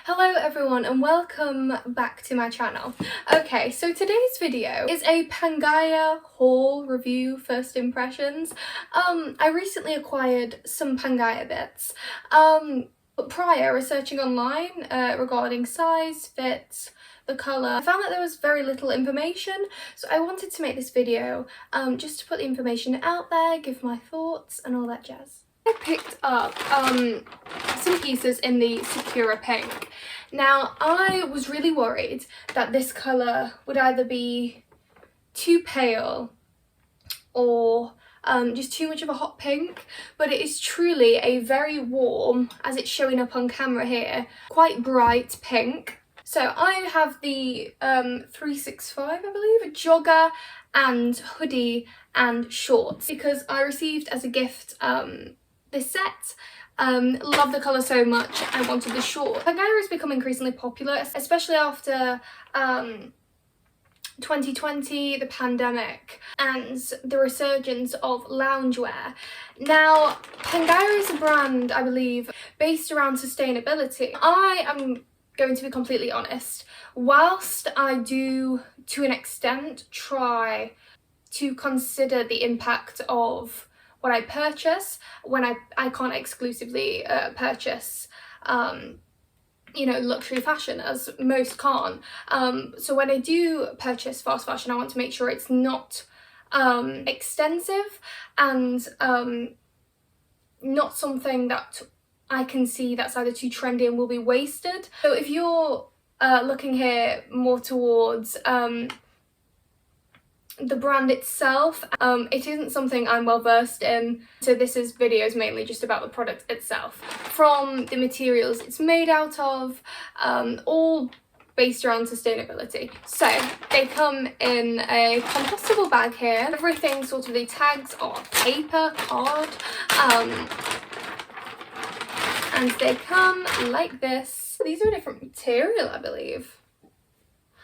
Hello everyone and welcome back to my channel. Okay, so today's video is a Pangaia haul review, first impressions. I recently acquired some Pangaia bits, but prior researching online regarding size, fit, the colour, I found that there was very little information, so I wanted to make this video just to put the information out there, give my thoughts and all that jazz. I picked up some pieces in the Sakura pink. Now, I was really worried that this colour would either be too pale or just too much of a hot pink, but it is truly a very warm, as it's showing up on camera here, quite bright pink. So I have the 365, I believe, a jogger and hoodie and shorts, because I received as a gift this set. Love the colour so much, I wanted the short. Pangaia has become increasingly popular, especially after 2020, the pandemic, and the resurgence of loungewear. Now, Pangaia is a brand, I believe, based around sustainability. I am going to be completely honest, whilst I do, to an extent, try to consider the impact of what I purchase when I can't exclusively purchase you know, luxury fashion, as most can't. So when I do purchase fast fashion, I want to make sure it's not extensive and not something that I can see that's either too trendy and will be wasted. So if you're looking here more towards the brand itself, it isn't something I'm well versed in, so this video is mainly just about the product itself. From the materials it's made out of, all based around sustainability. So they come in a compostable bag here. Everything, sort of, the tags are paper, card, and they come like this. These are a different material, I believe.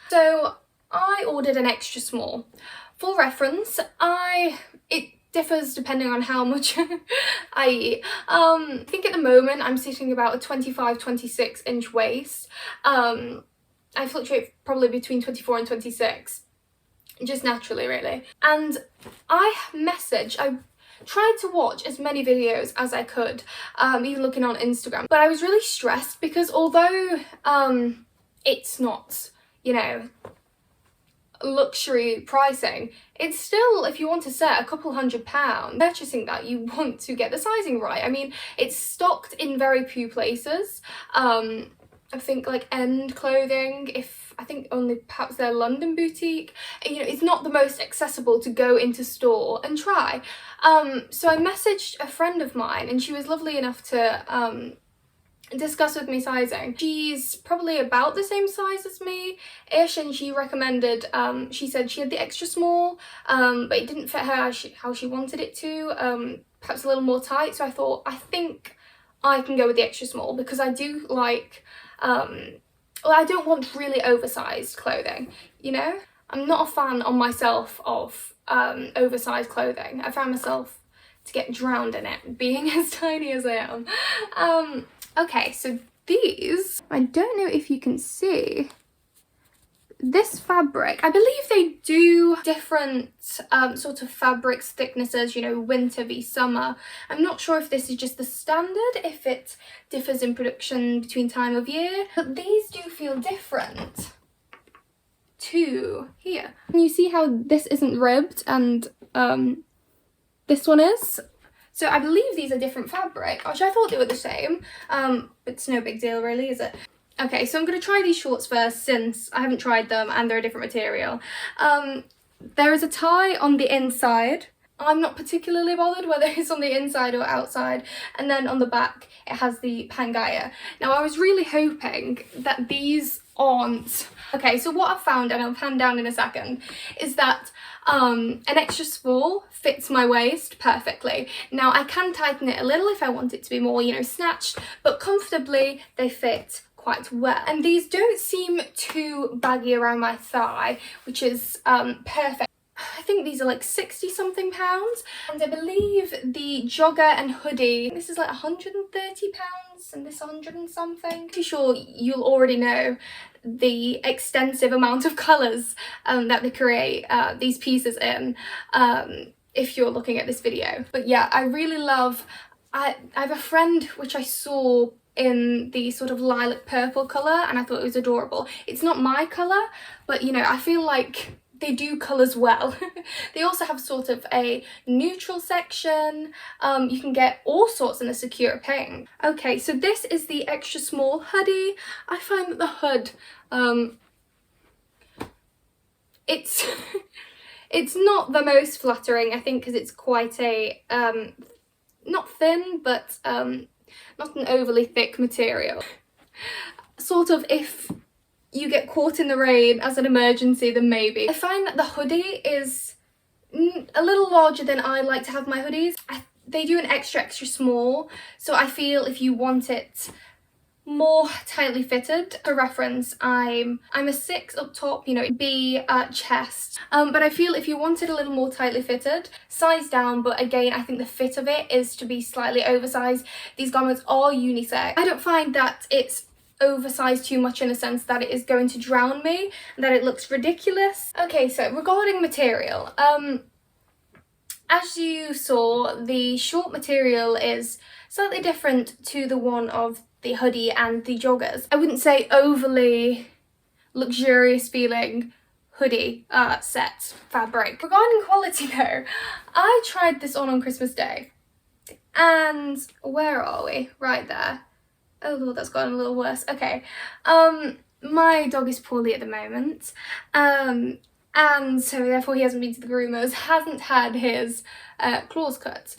So I ordered an extra small. For reference, it differs depending on how much I eat. I think at the moment I'm sitting about a 25-26 inch waist. I fluctuate probably between 24 and 26, just naturally, really. And I tried to watch as many videos as I could, even looking on Instagram, but I was really stressed because although it's not, you know, luxury pricing, it's still, if you want to set a couple £100, purchasing that, you want to get the sizing right. I mean, it's stocked in very few places. I think like End Clothing, I think only perhaps their London boutique. You know, it's not the most accessible to go into store and try. So I messaged a friend of mine and she was lovely enough to discuss with me sizing. She's probably about the same size as me-ish, and she recommended, she said she had the extra small, but it didn't fit her how she wanted it to, perhaps a little more tight. So I thought, I think I can go with the extra small, because I do like, well, I don't want really oversized clothing, you know? I'm not a fan on myself of oversized clothing. I found myself to get drowned in it, being as tiny as I am. Okay, so these, I don't know if you can see, this fabric, I believe they do different sort of fabrics, thicknesses, you know, winter v summer. I'm not sure if this is just the standard, if it differs in production between time of year, but these do feel different to here. Can you see how this isn't ribbed and this one is? So I believe these are different fabric, which I thought they were the same, but it's no big deal really, is it? Okay, so I'm going to try these shorts first, since I haven't tried them and they're a different material. There is a tie on the inside. I'm not particularly bothered whether it's on the inside or outside, and then on the back it has the Pangaia. Now, I was really hoping that these aren't... Okay, so what I've found, and I'll pan down in a second, is that an extra small fits my waist perfectly. Now, I can tighten it a little if I want it to be more, you know, snatched, but comfortably they fit quite well. And these don't seem too baggy around my thigh, which is perfect. I think these are like 60 something pounds, and I believe the jogger and hoodie, this is like 130 pounds and this 100 and something. Pretty sure you'll already know the extensive amount of colours that they create these pieces in if you're looking at this video. But yeah, I really love, I have a friend which I saw in the sort of lilac purple colour and I thought it was adorable. It's not my colour, but you know, I feel like they do colours well. They also have sort of a neutral section. You can get all sorts in the Sakura pink. Okay, so this is the extra small hoodie. I find that the hood, it's it's not the most flattering, I think, because it's quite a not thin, but not an overly thick material. Sort of if you get caught in the rain as an emergency, then maybe. I find that the hoodie is a little larger than I like to have my hoodies. They do an extra small, so I feel if you want it more tightly fitted, for reference, I'm a 6 up top, you know, B chest, but I feel if you want it a little more tightly fitted, size down, but again, I think the fit of it is to be slightly oversized. These garments are unisex. I don't find that it's oversized too much in a sense that it is going to drown me and that it looks ridiculous. Okay, so regarding material, as you saw, the short material is slightly different to the one of the hoodie and the joggers. I wouldn't say overly luxurious feeling hoodie set fabric. Regarding quality though, I tried this on Christmas Day, and where are we? Right there. Oh lord, that's gotten a little worse. Okay, my dog is poorly at the moment, and so therefore he hasn't been to the groomers, hasn't had his claws cut.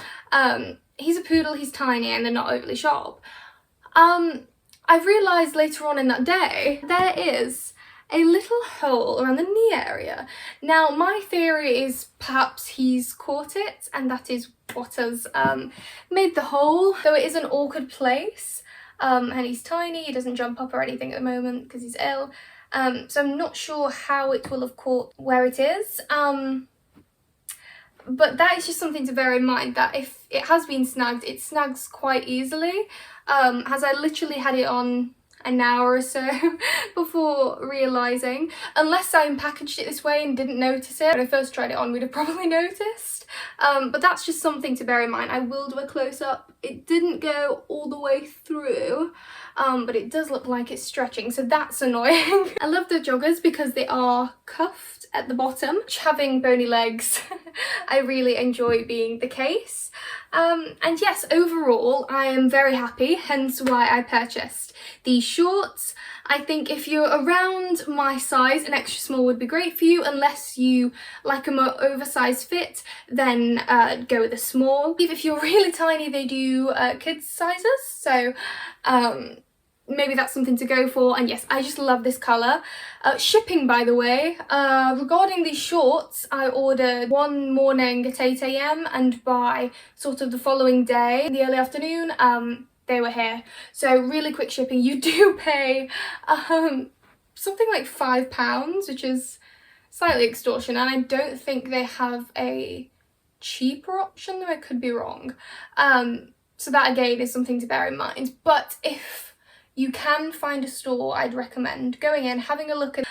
He's a poodle, he's tiny, and they're not overly sharp. I've realised later on in that day, there is a little hole around the knee area. Now, my theory is perhaps he's caught it, and that is what has made the hole, though it is an awkward place. And he's tiny, he doesn't jump up or anything at the moment because he's ill. So I'm not sure how it will have caught where it is. But that is just something to bear in mind, that if it has been snagged, it snags quite easily. As I literally had it on an hour or so before realising, unless I packaged it this way and didn't notice it. When I first tried it on, we'd have probably noticed. But that's just something to bear in mind. I will do a close-up. It didn't go all the way through, but it does look like it's stretching, so that's annoying. I love the joggers because they are cuffed at the bottom. Having bony legs, I really enjoy being the case. And yes, overall, I am very happy, hence why I purchased these shorts. I think if you're around my size, an extra small would be great for you. Unless you like a more oversized fit, then go with a small. If you're really tiny, they do kids sizes, so maybe that's something to go for. And yes, I just love this colour. Shipping, by the way, regarding these shorts, I ordered one morning at 8 AM and by sort of the following day, in the early afternoon, they were here. So really quick shipping. You do pay something like £5, which is slightly extortion, and I don't think they have a cheaper option, though I could be wrong. So that again is something to bear in mind. But if you can find a store, I'd recommend going in, having a look at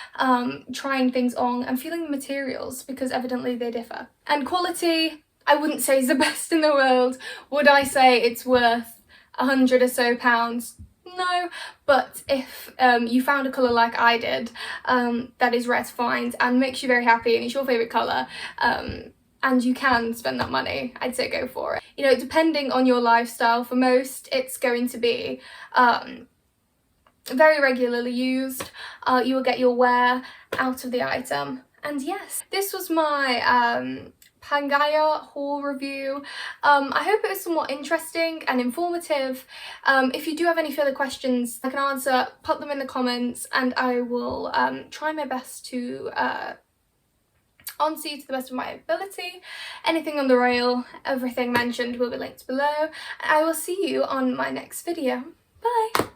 trying things on and feeling the materials, because evidently they differ. And quality, I wouldn't say is the best in the world. Would I say it's worth 100 or so pounds? No, but if you found a colour like I did, that is rare to find and makes you very happy and it's your favourite colour, and you can spend that money, I'd say go for it. You know, depending on your lifestyle, for most it's going to be very regularly used. You will get your wear out of the item. And yes, this was my Pangaia haul review. I hope it was somewhat interesting and informative. If you do have any further questions I can answer, put them in the comments and I will try my best to answer you to the best of my ability. Anything on the rail, everything mentioned will be linked below. I will see you on my next video. Bye!